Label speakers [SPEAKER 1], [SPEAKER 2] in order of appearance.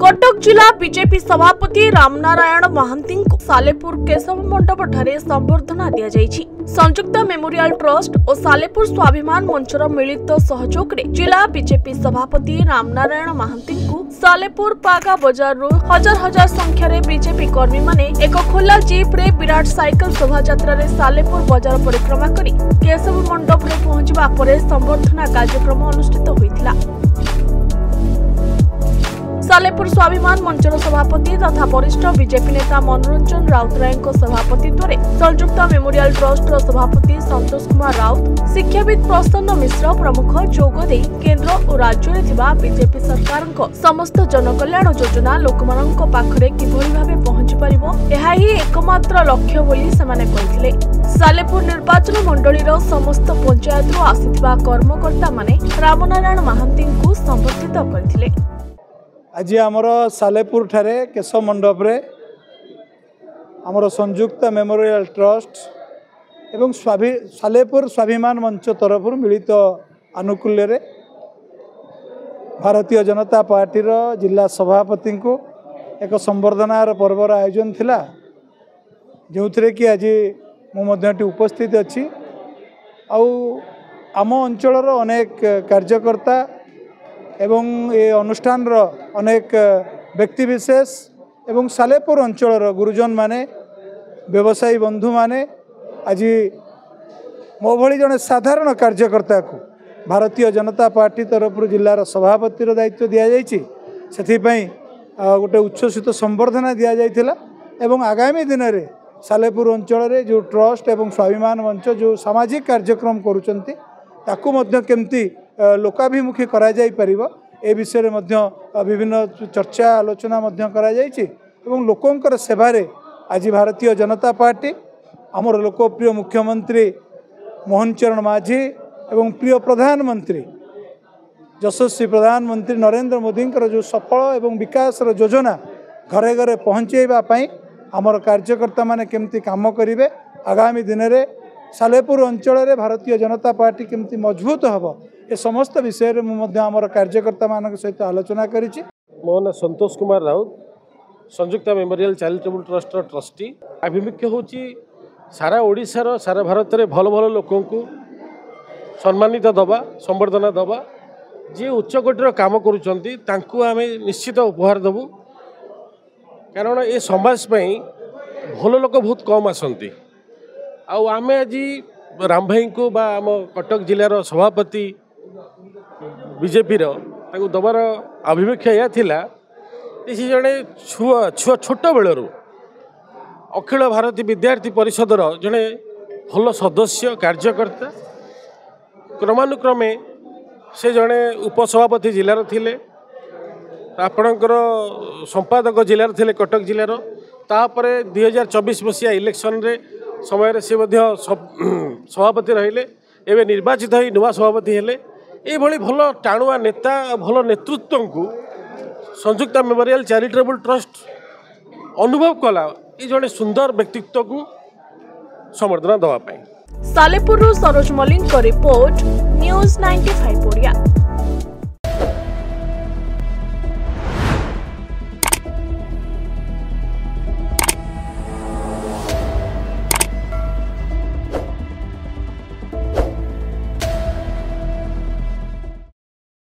[SPEAKER 1] कटक जिला बीजेपी सभापति रामनारायण महांती को सालेपुर केशव मंडप ठारे संबर्धना दिया जायछि। संयुक्त मेमोरियल ट्रस्ट और सालेपुर स्वाभिमान मंचर मिलित सहयोग रे जिला बीजेपी सभापति रामनारायण महांती को सालेपुर पागा बाजार रु हजार हजार संख्यार बीजेपी कर्मी माने एक खोला जीप रे विराट साइकिल शोभा यात्रा रे सालेपुर बाजार परिक्रमा करी केशव मंडप रे पहुंचबा परे संबर्धना कार्यक्रम अनुष्ठित होइतिला। सालेपुर स्वाभिमान मंचर सभापति तथा वरिष्ठ बीजेपी नेता मनोरंजन राउतराय सभापतित्व में संयुक्त मेमोरियल ट्रस्ट सभापति संतोष कुमार राउत, शिक्षाविद प्रसन्न मिश्र प्रमुख जोगदे केंद्र और राज्य में बीजेपी सरकार समस्त जनकल्याण योजना लोक पाखरे किभली भावे पहुंची पारिबो एहा ही एकमात्र लक्ष्य बोली सेमाने कहिथिले। सालेपुर निर्वाचन मंडलीर समस्त पंचायत आसिथिबा कर्मकर्ता माने रामनारायण महांती को संबर्धित करथिले।
[SPEAKER 2] आज आमर सालेपुर ठारे केशव मंडप रे आमर संयुक्त मेमोरियल ट्रस्ट एवं सालेपुर स्वाभिमान मंच तरफ मिलित आनुकूल्य रे भारतीय जनता पार्टी जिला सभापति को एक संबर्धनार पर्वर आयोजन थिला, जो थे कि आज मुझे उपस्थित अच्छी आम अंचल अनेक कार्यकर्ता एवं ये अनुष्ठान अनेक व्यक्तिविशेष एवं सालेपुर अंचल गुरुजन माने व्यवसायी बंधु माने आज मो भली जड़े साधारण कार्यकर्ता को भारतीय जनता पार्टी तरफ जिलार सभापतिर दायित्व दि जाई गोटे उच्छ्वसित संबर्धना दि जाइथिला एवं आगामी दिन में सालेपुर अंचल रे जो ट्रस्ट एवं स्वाभिमान मंच जो सामाजिक कार्यक्रम करुचंती ताकू मध्य केमती लोकाभिमुखी करा जाई परिबो ए विषय रे मध्य विभिन्न चर्चा आलोचना मध्य करा जाइछि एवं लोकंकर सेवारे आज भारतीय जनता पार्टी आमर लोकप्रिय मुख्यमंत्री मोहन चरण माझी एवं प्रिय प्रधानमंत्री यशस्वी प्रधानमंत्री नरेंद्र मोदी जो सफल एवं विकास योजना घरे घरे पहुँचेबा पई आमर कार्यकर्ता माने केमती काम करिवे आगामी दिन में सालेपुर अंचल रे भारतीय जनता पार्टी केमती मजबूत हम ए समस्त विषय में आमर कार्यकर्ता मान सहित आलोचना करिछि।
[SPEAKER 3] मो ना संतोष कुमार राउत संयुक्त मेमोरियल चैरिटेबल ट्रस्ट ट्रस्टी आभिमुख्य होची सारा ओडिशार सारा भारत में भल भल लोक सम्मानित दबा संबर्धना दबा जी उच्चकोटीर काम करुचंती तांकु आमे निश्चित उपहार देबू कारण ए समाज पई भल लोक बहुत कम आसंती आउ आमे आज राम भाई को बा आम कटक जिलार सभापति बीजेपी दबार आभिमुख्य यह थिला सी जड़े छुआ छुआ छोट बेलू अखिल भारतीय विद्यार्थी परिषदर जड़े भल सदस्य कार्यकर्ता क्रमानुक्रमे से जड़े उपसभापति जिलार थिले आपणकर संपादक जिलार थिले कटक जिलार तापरे 2024 मसीहा इलेक्शन रे समय से सभापति रहिले एवं निर्वाचित हो नुआ सभापति हेले ये भल टाणुआ नेता भल नेतृत्व को संयुक्त मेमोरियल चैरिटेबल ट्रस्ट अनुभव कला ये जड़े सुंदर व्यक्तित्व को संबर्धना दवापाई।
[SPEAKER 1] Salepur Saroj Malik report news 95 Odia.